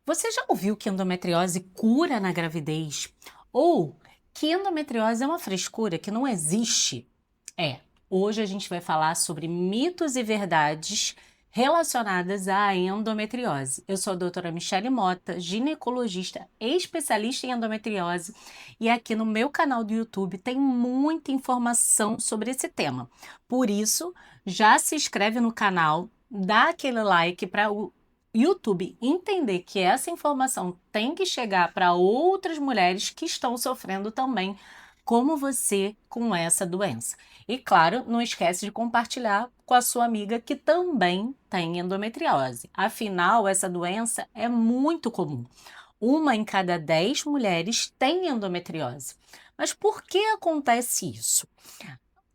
Você já ouviu que endometriose cura na gravidez? Ou que endometriose é uma frescura que não existe? É, hoje a gente vai falar sobre mitos e verdades relacionadas à endometriose. Eu sou a doutora Michele Mota, ginecologista especialista em endometriose, e aqui no meu canal do YouTube tem muita informação sobre esse tema. Por isso, já se inscreve no canal, dá aquele like para o YouTube entender que essa informação tem que chegar para outras mulheres que estão sofrendo também, como você, com essa doença. E claro, não esquece de compartilhar com a sua amiga que também tem endometriose. Afinal, essa doença é muito comum. Uma em cada 10 mulheres tem endometriose. Mas por que acontece isso?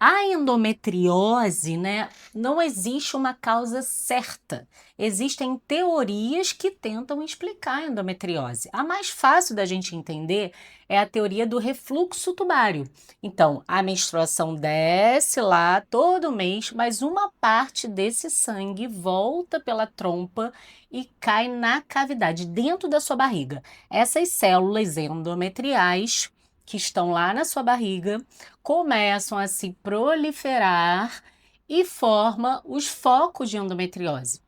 A endometriose, né, não existe uma causa certa. Existem teorias que tentam explicar a endometriose. A mais fácil da gente entender é a teoria do refluxo tubário. Então, a menstruação desce lá todo mês, mas uma parte desse sangue volta pela trompa e cai na cavidade, dentro da sua barriga. Essas células endometriais que estão lá na sua barriga começam a se proliferar e forma os focos de endometriose.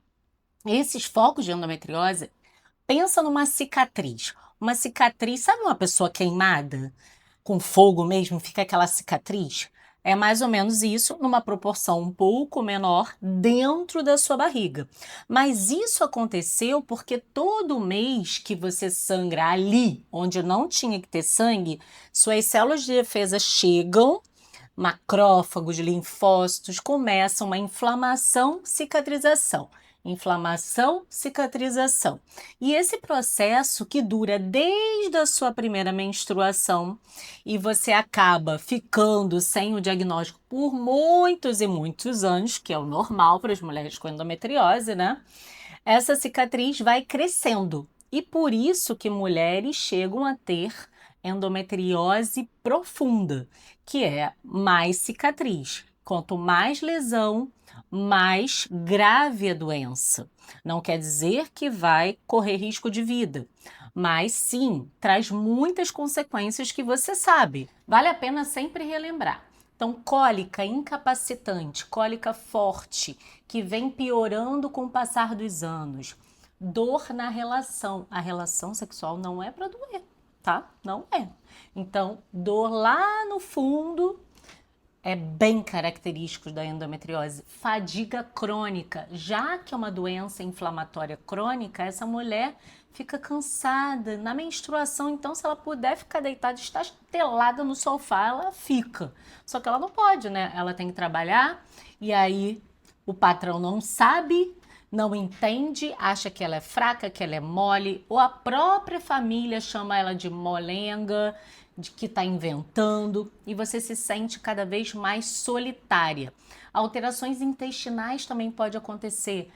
Esses focos de endometriose, pensa numa cicatriz. Uma cicatriz, sabe uma pessoa queimada? Com fogo mesmo, fica aquela cicatriz? É mais ou menos isso, numa proporção um pouco menor, dentro da sua barriga. Mas isso aconteceu porque todo mês que você sangra ali, onde não tinha que ter sangue, suas células de defesa chegam, macrófagos, linfócitos, começam uma inflamação, cicatrização. Inflamação, cicatrização. E esse processo que dura desde a sua primeira menstruação e você acaba ficando sem o diagnóstico por muitos e muitos anos, que é o normal para as mulheres com endometriose, né? Essa cicatriz vai crescendo. E por isso que mulheres chegam a ter endometriose profunda, que é mais cicatriz. Quanto mais lesão, mais grave a doença. Não quer dizer que vai correr risco de vida, mas sim traz muitas consequências que você sabe. Vale a pena sempre relembrar. Então, cólica incapacitante, cólica forte, que vem piorando com o passar dos anos. Dor na relação. A relação sexual não é para doer, tá? Não é. Então, dor lá no fundo é bem característico da endometriose. Fadiga crônica, já que é uma doença inflamatória crônica, essa mulher fica cansada. Na menstruação, então, se ela puder ficar deitada, estastelada no sofá, ela fica. Só que ela não pode, né? Ela tem que trabalhar e aí o patrão não sabe, não entende, acha que ela é fraca, que ela é mole, ou a própria família chama ela de molenga, de que está inventando, e você se sente cada vez mais solitária. Alterações intestinais também pode acontecer.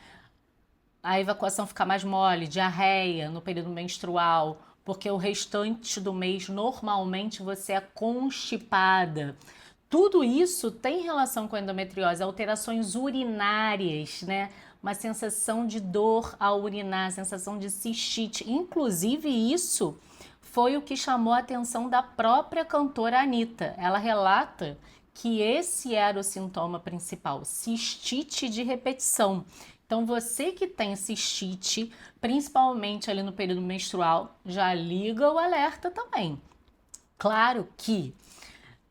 A evacuação fica mais mole, diarreia no período menstrual, porque o restante do mês normalmente você é constipada. Tudo isso tem relação com a endometriose, alterações urinárias, né? Uma sensação de dor ao urinar, sensação de cistite. Inclusive, isso foi o que chamou a atenção da própria cantora Anitta. Ela relata que esse era o sintoma principal, cistite de repetição. Então, você que tem cistite, principalmente ali no período menstrual, já liga o alerta também. Claro que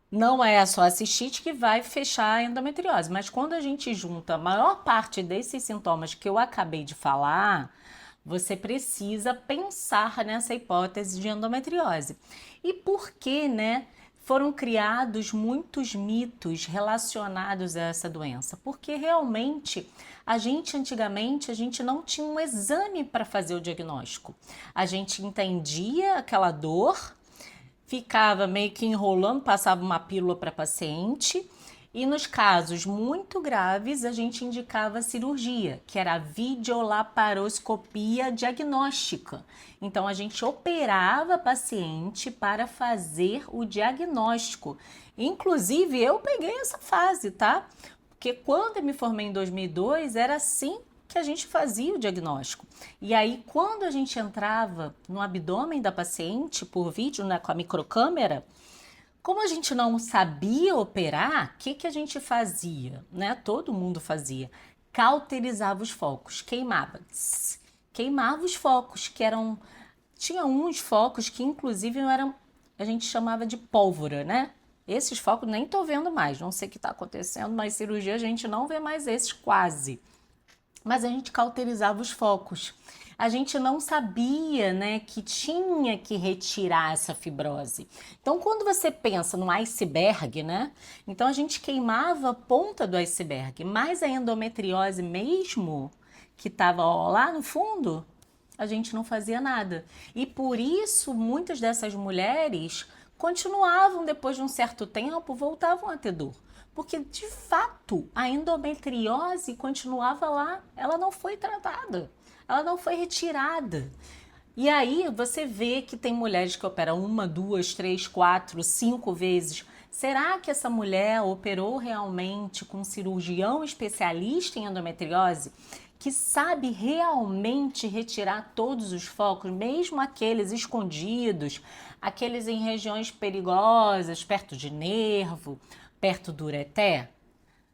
não é só a cistite que vai fechar a endometriose, mas quando a gente junta a maior parte desses sintomas que eu acabei de falar, você precisa pensar nessa hipótese de endometriose. E por que, né? Foram criados muitos mitos relacionados a essa doença, porque realmente antigamente a gente não tinha um exame para fazer o diagnóstico. A gente entendia aquela dor, ficava meio que enrolando, passava uma pílula para paciente e nos casos muito graves a gente indicava cirurgia, que era a videolaparoscopia diagnóstica. Então a gente operava a paciente para fazer o diagnóstico. Inclusive eu peguei essa fase, tá? Porque quando eu me formei em 2002 era assim que a gente fazia o diagnóstico. E aí, quando a gente entrava no abdômen da paciente por vídeo, né, com a microcâmera, como a gente não sabia operar, o que a gente fazia, né? Todo mundo fazia. Cauterizava os focos, queimava. Queimava os focos, que eram... Tinha uns focos que, inclusive, eram... A gente chamava de pólvora, né? Esses focos nem tô vendo mais, não sei o que está acontecendo, mas cirurgia a gente não vê mais esses quase. Mas a gente cauterizava os focos. A gente não sabia, né, que tinha que retirar essa fibrose. Então, quando você pensa no iceberg, né, então a gente queimava a ponta do iceberg, mas a endometriose mesmo, que estava lá no fundo, a gente não fazia nada. E por isso, muitas dessas mulheres continuavam, depois de um certo tempo, voltavam a ter dor. Porque, de fato, a endometriose continuava lá, ela não foi tratada, ela não foi retirada. E aí você vê que tem mulheres que operam 1, 2, 3, 4, 5 vezes. Será que essa mulher operou realmente com um cirurgião especialista em endometriose que sabe realmente retirar todos os focos, mesmo aqueles escondidos, aqueles em regiões perigosas, perto de nervo, perto do ureter?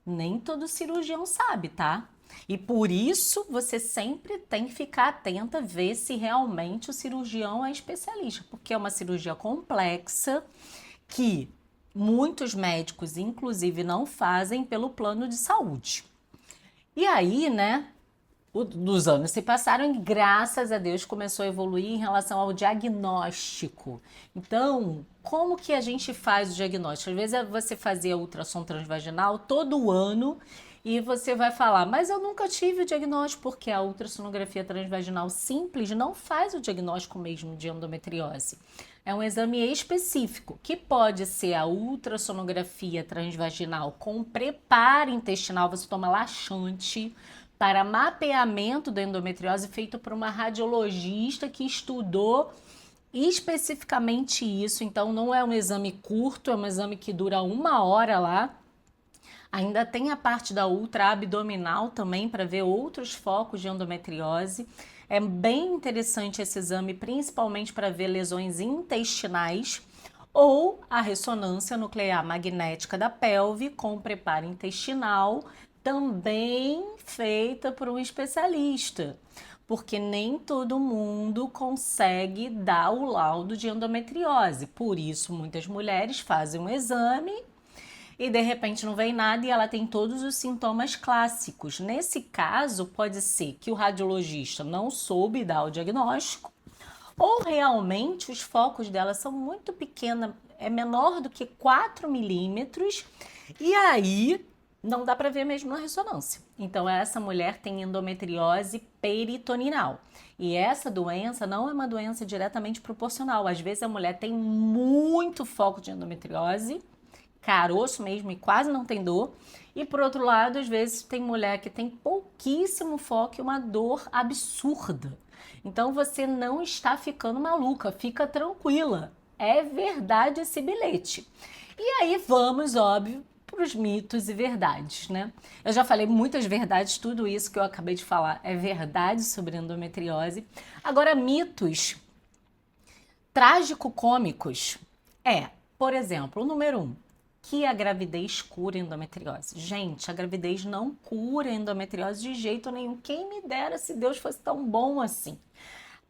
Nem todo cirurgião sabe, tá? E por isso você sempre tem que ficar atenta, ver se realmente o cirurgião é especialista, porque é uma cirurgia complexa que muitos médicos, inclusive, não fazem pelo plano de saúde. E aí, né, dos anos se passaram e graças a Deus começou a evoluir em relação ao diagnóstico. Então, como que a gente faz o diagnóstico? Às vezes você fazia ultrassom transvaginal todo ano e você vai falar, mas eu nunca tive o diagnóstico, porque a ultrassonografia transvaginal simples não faz o diagnóstico mesmo de endometriose. É um exame específico, que pode ser a ultrassonografia transvaginal com preparo intestinal, você toma laxante, para mapeamento da endometriose feito por uma radiologista que estudou especificamente isso. Então, não é um exame curto, é um exame que dura 1 hora lá. Ainda tem a parte da ultra-abdominal também para ver outros focos de endometriose. É bem interessante esse exame, principalmente para ver lesões intestinais ou a ressonância nuclear magnética da pelve com preparo intestinal, também feita por um especialista, porque nem todo mundo consegue dar o laudo de endometriose. Por isso, muitas mulheres fazem um exame e de repente não vem nada e ela tem todos os sintomas clássicos. Nesse caso, pode ser que o radiologista não soube dar o diagnóstico ou realmente os focos dela são muito pequenos, é menor do que 4 milímetros e aí não dá para ver mesmo na ressonância. Então, essa mulher tem endometriose peritoneal. E essa doença não é uma doença diretamente proporcional. Às vezes, a mulher tem muito foco de endometriose, caroço mesmo e quase não tem dor. E, por outro lado, às vezes, tem mulher que tem pouquíssimo foco e uma dor absurda. Então, você não está ficando maluca, fica tranquila. É verdade esse bilhete. E aí, vamos, óbvio, para os mitos e verdades, né? Eu já falei muitas verdades, tudo isso que eu acabei de falar é verdade sobre endometriose. Agora, mitos trágico-cômicos por exemplo, o número 1, que a gravidez cura endometriose. Gente, a gravidez não cura endometriose de jeito nenhum. Quem me dera se Deus fosse tão bom assim.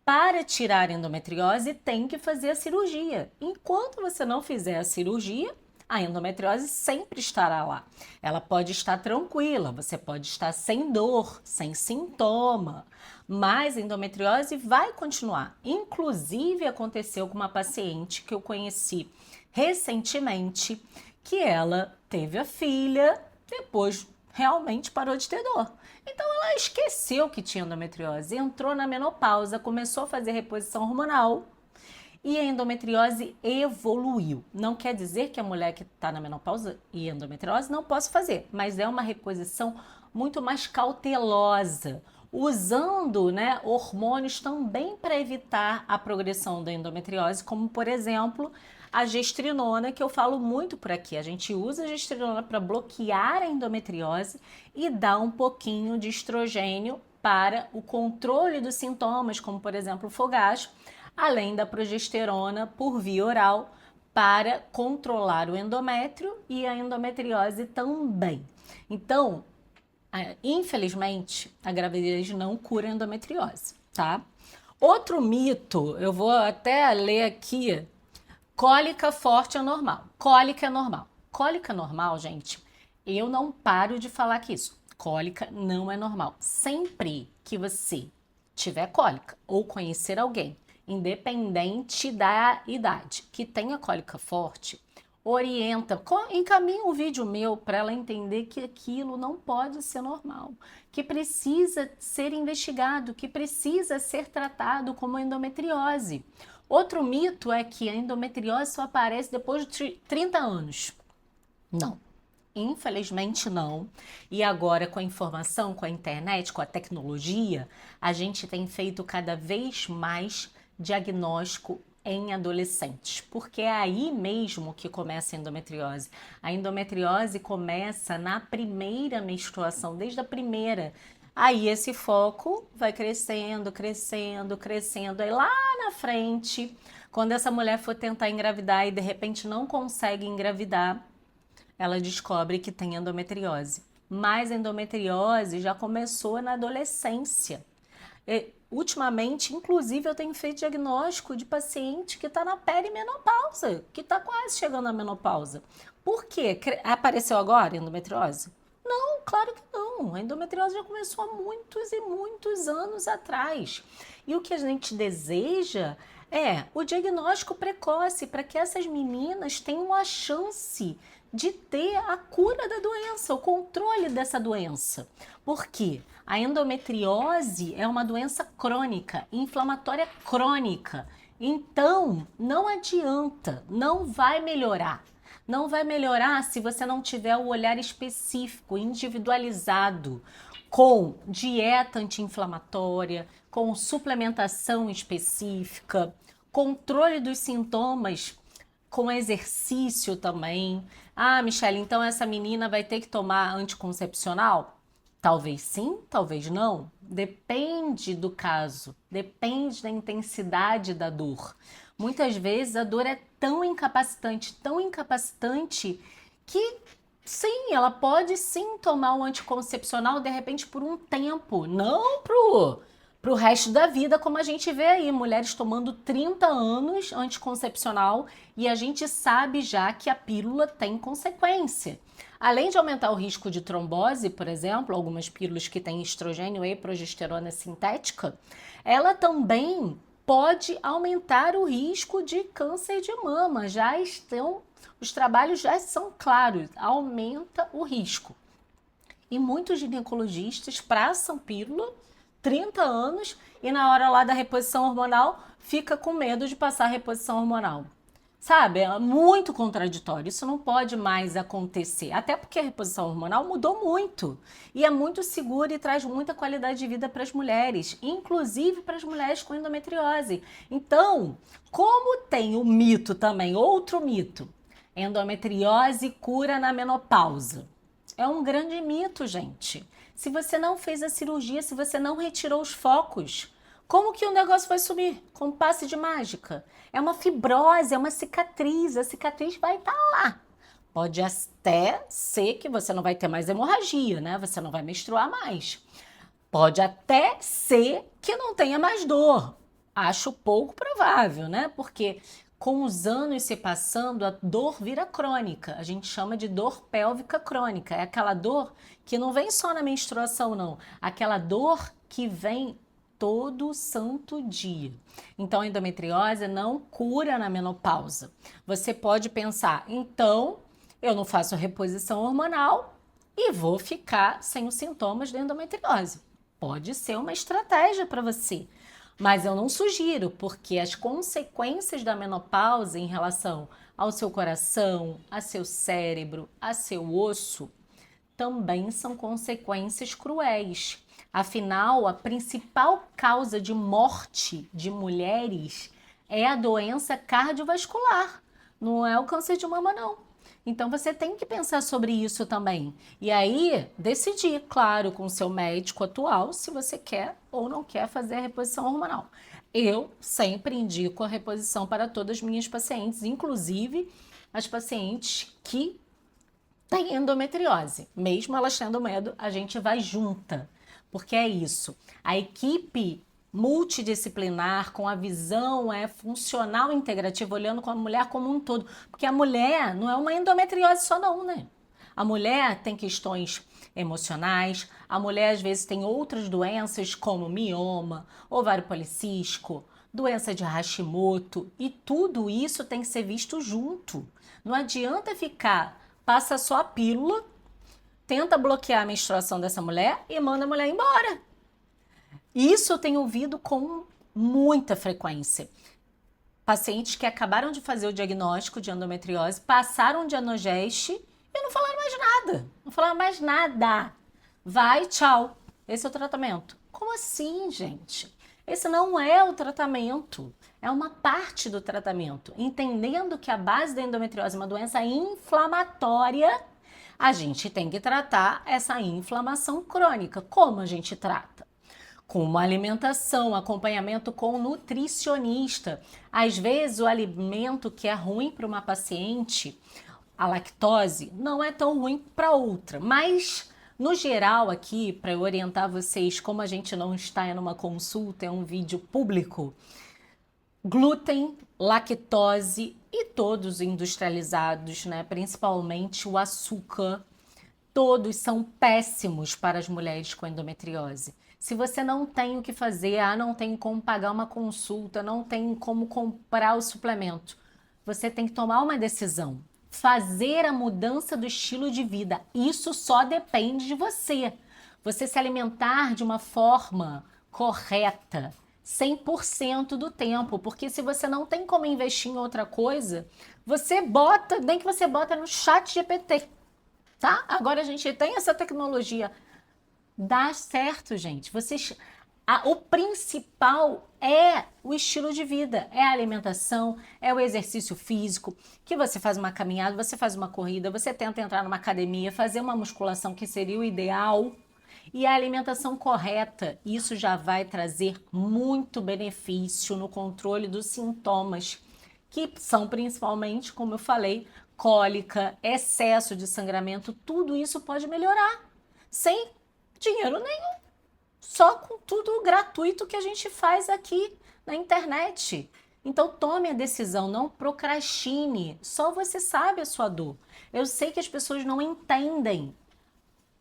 Para tirar endometriose, tem que fazer a cirurgia. Enquanto você não fizer a cirurgia, a endometriose sempre estará lá. Ela pode estar tranquila, você pode estar sem dor, sem sintoma, mas a endometriose vai continuar. Inclusive, aconteceu com uma paciente que eu conheci recentemente, que ela teve a filha, depois realmente parou de ter dor. Então ela esqueceu que tinha endometriose, entrou na menopausa, começou a fazer reposição hormonal e a endometriose evoluiu. Não quer dizer que a mulher que está na menopausa e endometriose não possa fazer, mas é uma reposição muito mais cautelosa, usando, né, hormônios também para evitar a progressão da endometriose, como por exemplo a gestrinona, que eu falo muito por aqui. A gente usa a gestrinona para bloquear a endometriose e dar um pouquinho de estrogênio para o controle dos sintomas, como por exemplo o fogacho, além da progesterona por via oral para controlar o endométrio e a endometriose também. Então, infelizmente, a gravidez não cura a endometriose, tá? Outro mito, eu vou até ler aqui, cólica forte é normal. Cólica é normal. Cólica normal, gente, eu não paro de falar que isso. Cólica não é normal. Sempre que você tiver cólica ou conhecer alguém, independente da idade, que tenha cólica forte, orienta, encaminha um vídeo meu para ela entender que aquilo não pode ser normal, que precisa ser investigado, que precisa ser tratado como endometriose. Outro mito é que a endometriose só aparece depois de 30 anos. Não. Infelizmente não. E agora com a informação, com a internet, com a tecnologia, a gente tem feito cada vez mais diagnóstico em adolescentes, porque é aí mesmo que começa a endometriose. A endometriose começa na primeira menstruação, desde a primeira. Aí esse foco vai crescendo, crescendo, crescendo. Aí lá na frente, quando essa mulher for tentar engravidar e de repente não consegue engravidar, ela descobre que tem endometriose. Mas a endometriose já começou na adolescência. Ultimamente, inclusive, eu tenho feito diagnóstico de paciente que está na perimenopausa, que está quase chegando à menopausa. Por quê? Apareceu agora endometriose? Não, claro que não. A endometriose já começou há muitos e muitos anos atrás. E o que a gente deseja é o diagnóstico precoce para que essas meninas tenham a chance de ter a cura da doença, o controle dessa doença. Por quê? A endometriose é uma doença crônica, inflamatória crônica. Então, não adianta, não vai melhorar. Não vai melhorar se você não tiver o olhar específico, individualizado, com dieta anti-inflamatória, com suplementação específica, controle dos sintomas com exercício também. Ah, Michele, então essa menina vai ter que tomar anticoncepcional? Talvez sim, talvez não. Depende do caso, depende da intensidade da dor. Muitas vezes a dor é tão incapacitante que sim, ela pode sim tomar um anticoncepcional de repente por um tempo, não pro resto da vida, como a gente vê aí, mulheres tomando 30 anos anticoncepcional e a gente sabe já que a pílula tem consequência. Além de aumentar o risco de trombose, por exemplo, algumas pílulas que têm estrogênio e progesterona sintética, ela também pode aumentar o risco de câncer de mama. Os trabalhos já são claros, aumenta o risco. E muitos ginecologistas praçam pílula 30 anos e na hora lá da reposição hormonal fica com medo de passar a reposição hormonal. Sabe, é muito contraditório, isso não pode mais acontecer, até porque a reposição hormonal mudou muito e é muito segura e traz muita qualidade de vida para as mulheres, inclusive para as mulheres com endometriose. Então, como tem o mito também, outro mito, endometriose cura na menopausa. É um grande mito, gente. Se você não fez a cirurgia, se você não retirou os focos, como que o negócio vai sumir? Com um passe de mágica? É uma fibrose, é uma cicatriz. A cicatriz vai estar lá. Pode até ser que você não vai ter mais hemorragia, né? Você não vai menstruar mais. Pode até ser que não tenha mais dor. Acho pouco provável, né? Porque com os anos se passando, a dor vira crônica. A gente chama de dor pélvica crônica. É aquela dor que não vem só na menstruação, não. Aquela dor que vem todo santo dia. Então, a endometriose não cura na menopausa. Você pode pensar, então, eu não faço reposição hormonal e vou ficar sem os sintomas da endometriose. Pode ser uma estratégia para você, mas eu não sugiro, porque as consequências da menopausa em relação ao seu coração, a seu cérebro, a seu osso, também são consequências cruéis. Afinal, a principal causa de morte de mulheres é a doença cardiovascular, não é o câncer de mama, não. Então você tem que pensar sobre isso também. E aí, decidir, claro, com o seu médico atual, se você quer ou não quer fazer a reposição hormonal. Eu sempre indico a reposição para todas as minhas pacientes, inclusive as pacientes que têm endometriose. Mesmo elas tendo medo, a gente vai junta. Porque é isso. A equipe multidisciplinar, com a visão funcional integrativa, olhando com a mulher como um todo. Porque a mulher não é uma endometriose só não, né? A mulher tem questões emocionais, a mulher às vezes tem outras doenças como mioma, ovário policístico, doença de Hashimoto, e tudo isso tem que ser visto junto. Não adianta ficar, passa só a pílula, tenta bloquear a menstruação dessa mulher e manda a mulher embora. Isso eu tenho ouvido com muita frequência. Pacientes que acabaram de fazer o diagnóstico de endometriose, passaram de Anogeste e não falaram mais nada. Não falaram mais nada. Vai, tchau. Esse é o tratamento. Como assim, gente? Esse não é o tratamento. É uma parte do tratamento. Entendendo que a base da endometriose é uma doença inflamatória, a gente tem que tratar essa inflamação crônica. Como a gente trata? Com uma alimentação, acompanhamento com nutricionista. Às vezes o alimento que é ruim para uma paciente, a lactose, não é tão ruim para outra. Mas, no geral aqui, para eu orientar vocês, como a gente não está em uma consulta, é um vídeo público, glúten, lactose e todos industrializados, né? Principalmente o açúcar, todos são péssimos para as mulheres com endometriose. Se você não tem o que fazer, não tem como pagar uma consulta, não tem como comprar o suplemento, você tem que tomar uma decisão. Fazer a mudança do estilo de vida. Isso só depende de você. Você se alimentar de uma forma correta, 100% do tempo, porque se você não tem como investir em outra coisa, você bota, nem que você bota no chat GPT, tá? Agora a gente tem essa tecnologia. Dá certo, gente. O principal é o estilo de vida, é a alimentação, é o exercício físico, que você faz uma caminhada, você faz uma corrida, você tenta entrar numa academia, fazer uma musculação que seria o ideal, e a alimentação correta, isso já vai trazer muito benefício no controle dos sintomas, que são principalmente, como eu falei, cólica, excesso de sangramento, tudo isso pode melhorar, sem dinheiro nenhum, só com tudo gratuito que a gente faz aqui na internet. Então tome a decisão, não procrastine, só você sabe a sua dor. Eu sei que as pessoas não entendem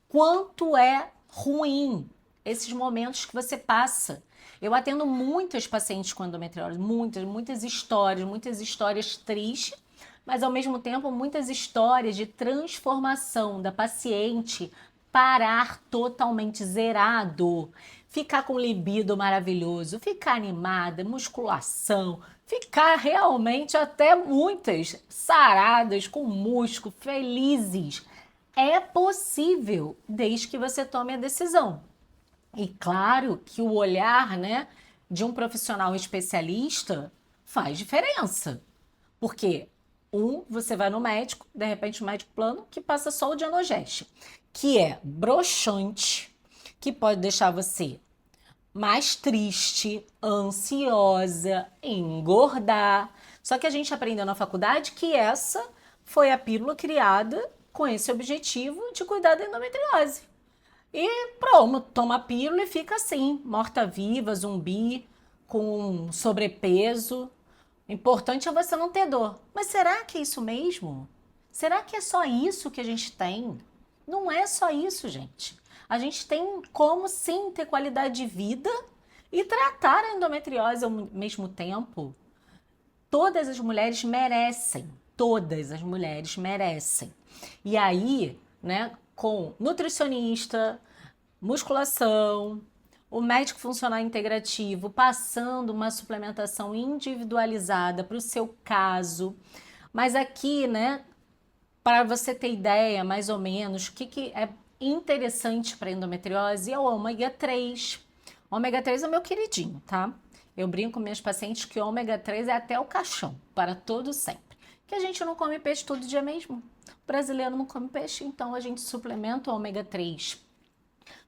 quanto é ruim esses momentos que você passa. Eu atendo muitas pacientes com endometriose, muitas histórias tristes, mas ao mesmo tempo muitas histórias de transformação da paciente, parar totalmente zerado, ficar com libido maravilhoso, ficar animada, musculação, ficar realmente até muitas saradas, com músculo, felizes. É possível, desde que você tome a decisão. E claro que o olhar, né, de um profissional especialista faz diferença. Porque você vai no médico, de repente o médico plano que passa só o Dianogeste, que é broxante, que pode deixar você mais triste, ansiosa, engordar. Só que a gente aprendeu na faculdade que essa foi a pílula criada com esse objetivo de cuidar da endometriose. E pronto, toma a pílula e fica assim, morta-viva, zumbi, com sobrepeso. O importante é você não ter dor. Mas será que é isso mesmo? Será que é só isso que a gente tem? Não é só isso, gente. A gente tem como sim ter qualidade de vida e tratar a endometriose ao mesmo tempo. Todas as mulheres merecem. Todas as mulheres merecem. E aí, né, com nutricionista, musculação, o médico funcional integrativo, passando uma suplementação individualizada para o seu caso. Mas aqui, né, para você ter ideia, mais ou menos, o que é interessante para endometriose é o ômega 3. O ômega 3 é o meu queridinho, tá? Eu brinco com minhas pacientes que o ômega 3 é até o caixão, para todo sempre. Que a gente não come peixe todo dia mesmo. O brasileiro não come peixe, então a gente suplementa o ômega 3.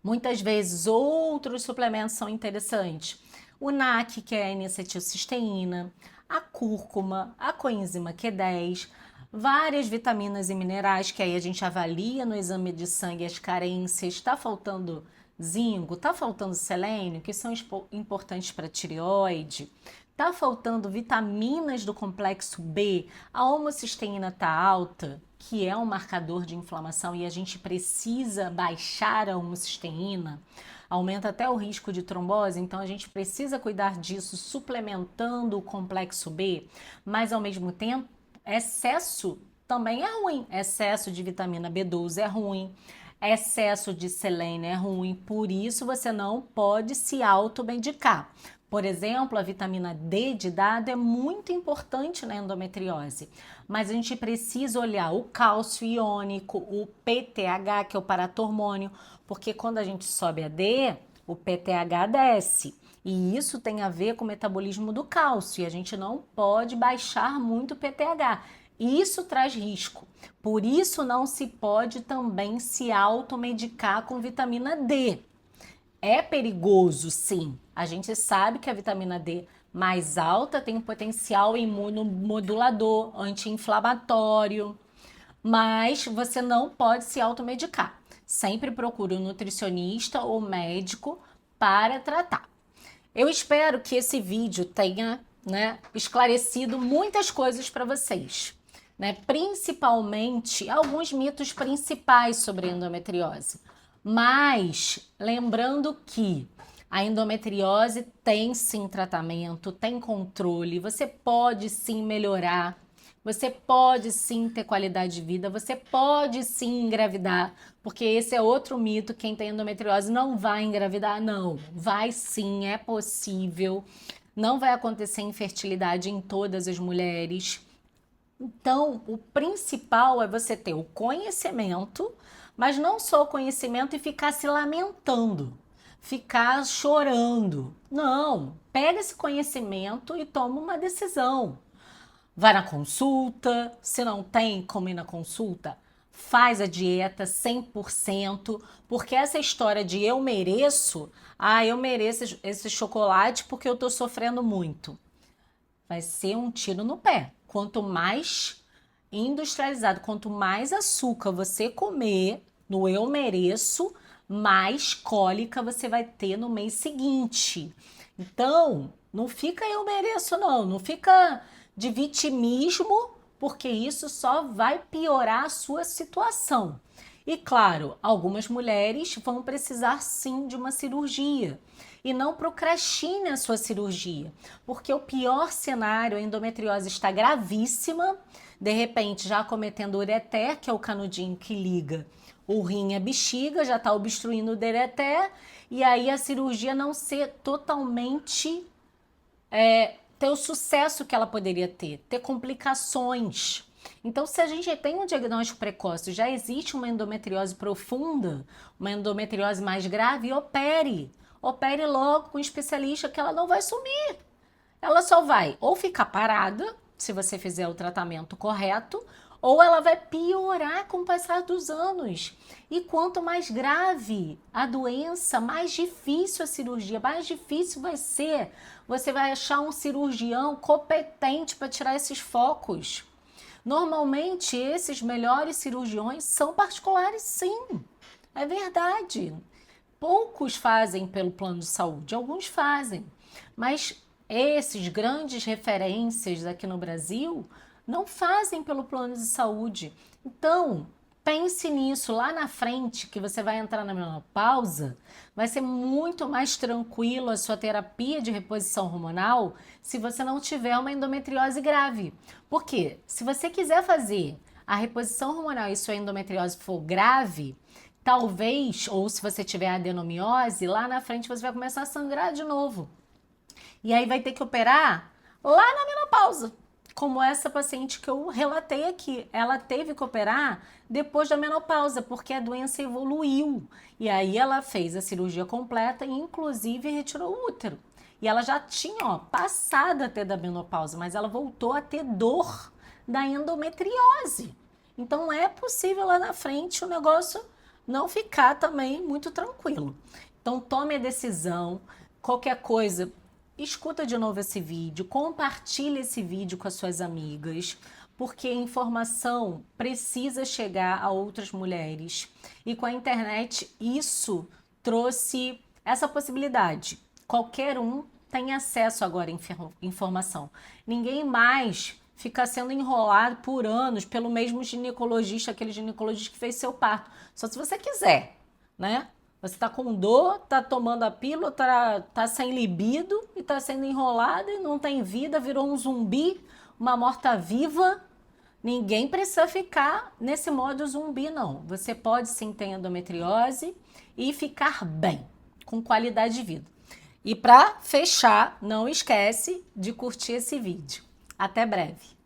Muitas vezes outros suplementos são interessantes. O NAC, que é a N-acetilcisteína, a cúrcuma, a coenzima Q10, várias vitaminas e minerais que aí a gente avalia no exame de sangue as carências. Está faltando zinco, está faltando selênio, que são importantes para a tireoide. Está faltando vitaminas do complexo B, a homocisteína está alta, que é um marcador de inflamação e a gente precisa baixar a homocisteína, aumenta até o risco de trombose, então a gente precisa cuidar disso suplementando o complexo B, mas ao mesmo tempo, excesso também é ruim, excesso de vitamina B12 é ruim, excesso de selênio é ruim, por isso você não pode se automedicar. Por exemplo, a vitamina D de dado é muito importante na endometriose, mas a gente precisa olhar o cálcio iônico, o PTH, que é o paratormônio, porque quando a gente sobe a D, o PTH desce. E isso tem a ver com o metabolismo do cálcio, e a gente não pode baixar muito o PTH. Isso traz risco. Por isso não se pode também se automedicar com vitamina D. É perigoso, sim. A gente sabe que a vitamina D mais alta tem um potencial imunomodulador, anti-inflamatório, mas você não pode se automedicar. Sempre procure um nutricionista ou médico para tratar. Eu espero que esse vídeo tenha, esclarecido muitas coisas para vocês, principalmente alguns mitos principais sobre a endometriose. Mas lembrando que a endometriose tem sim tratamento, tem controle, você pode sim melhorar, você pode sim ter qualidade de vida, você pode sim engravidar, porque esse é outro mito, quem tem endometriose não vai engravidar, não, vai sim, é possível, não vai acontecer infertilidade em todas as mulheres. Então, o principal é você ter o conhecimento, mas não só o conhecimento e ficar se lamentando, ficar chorando. Não, pega esse conhecimento e toma uma decisão. Vai na consulta, se não tem como ir na consulta, faz a dieta 100%, porque essa história de eu mereço, eu mereço esse chocolate porque eu tô sofrendo muito, vai ser um tiro no pé. Quanto mais industrializado, quanto mais açúcar você comer no eu mereço, mais cólica você vai ter no mês seguinte. Então, não fica eu mereço não fica de vitimismo, porque isso só vai piorar a sua situação. E claro, algumas mulheres vão precisar sim de uma cirurgia. E não procrastine a sua cirurgia, porque o pior cenário, a endometriose está gravíssima, de repente já cometendo ureter, que é o canudinho que liga o rim à bexiga, já está obstruindo o ureter, e aí a cirurgia não ser totalmente ter o sucesso que ela poderia ter complicações. Então, se a gente tem um diagnóstico precoce, já existe uma endometriose profunda, uma endometriose mais grave, opere. Opere logo com um especialista que ela não vai sumir. Ela só vai ou ficar parada, se você fizer o tratamento correto, ou ela vai piorar com o passar dos anos. E quanto mais grave a doença, mais difícil a cirurgia, mais difícil vai ser. Você vai achar um cirurgião competente para tirar esses focos. Normalmente, esses melhores cirurgiões são particulares, sim. É verdade. Poucos fazem pelo plano de saúde, alguns fazem. Mas esses grandes referências aqui no Brasil não fazem pelo plano de saúde. Então, pense nisso lá na frente, que você vai entrar na menopausa, vai ser muito mais tranquilo a sua terapia de reposição hormonal se você não tiver uma endometriose grave. Por quê? Se você quiser fazer a reposição hormonal e sua endometriose for grave, talvez, ou se você tiver adenomiose, lá na frente você vai começar a sangrar de novo. E aí vai ter que operar lá na menopausa. Como essa paciente que eu relatei aqui. Ela teve que operar depois da menopausa, porque a doença evoluiu. E aí ela fez a cirurgia completa e inclusive retirou o útero. E ela já tinha passado até da menopausa, mas ela voltou a ter dor da endometriose. Então é possível lá na frente o negócio não ficar também muito tranquilo. Então tome a decisão, qualquer coisa, escuta de novo esse vídeo, compartilhe esse vídeo com as suas amigas, porque a informação precisa chegar a outras mulheres. E com a internet isso trouxe essa possibilidade. Qualquer um tem acesso agora à informação. Ninguém mais fica sendo enrolado por anos pelo mesmo ginecologista, aquele ginecologista que fez seu parto. Só se você quiser, né? Você tá com dor, tá tomando a pílula, tá sem libido e tá sendo enrolado e não tem vida, virou um zumbi, uma morta-viva. Ninguém precisa ficar nesse modo zumbi, não. Você pode sim ter endometriose e ficar bem, com qualidade de vida. E para fechar, não esquece de curtir esse vídeo. Até breve!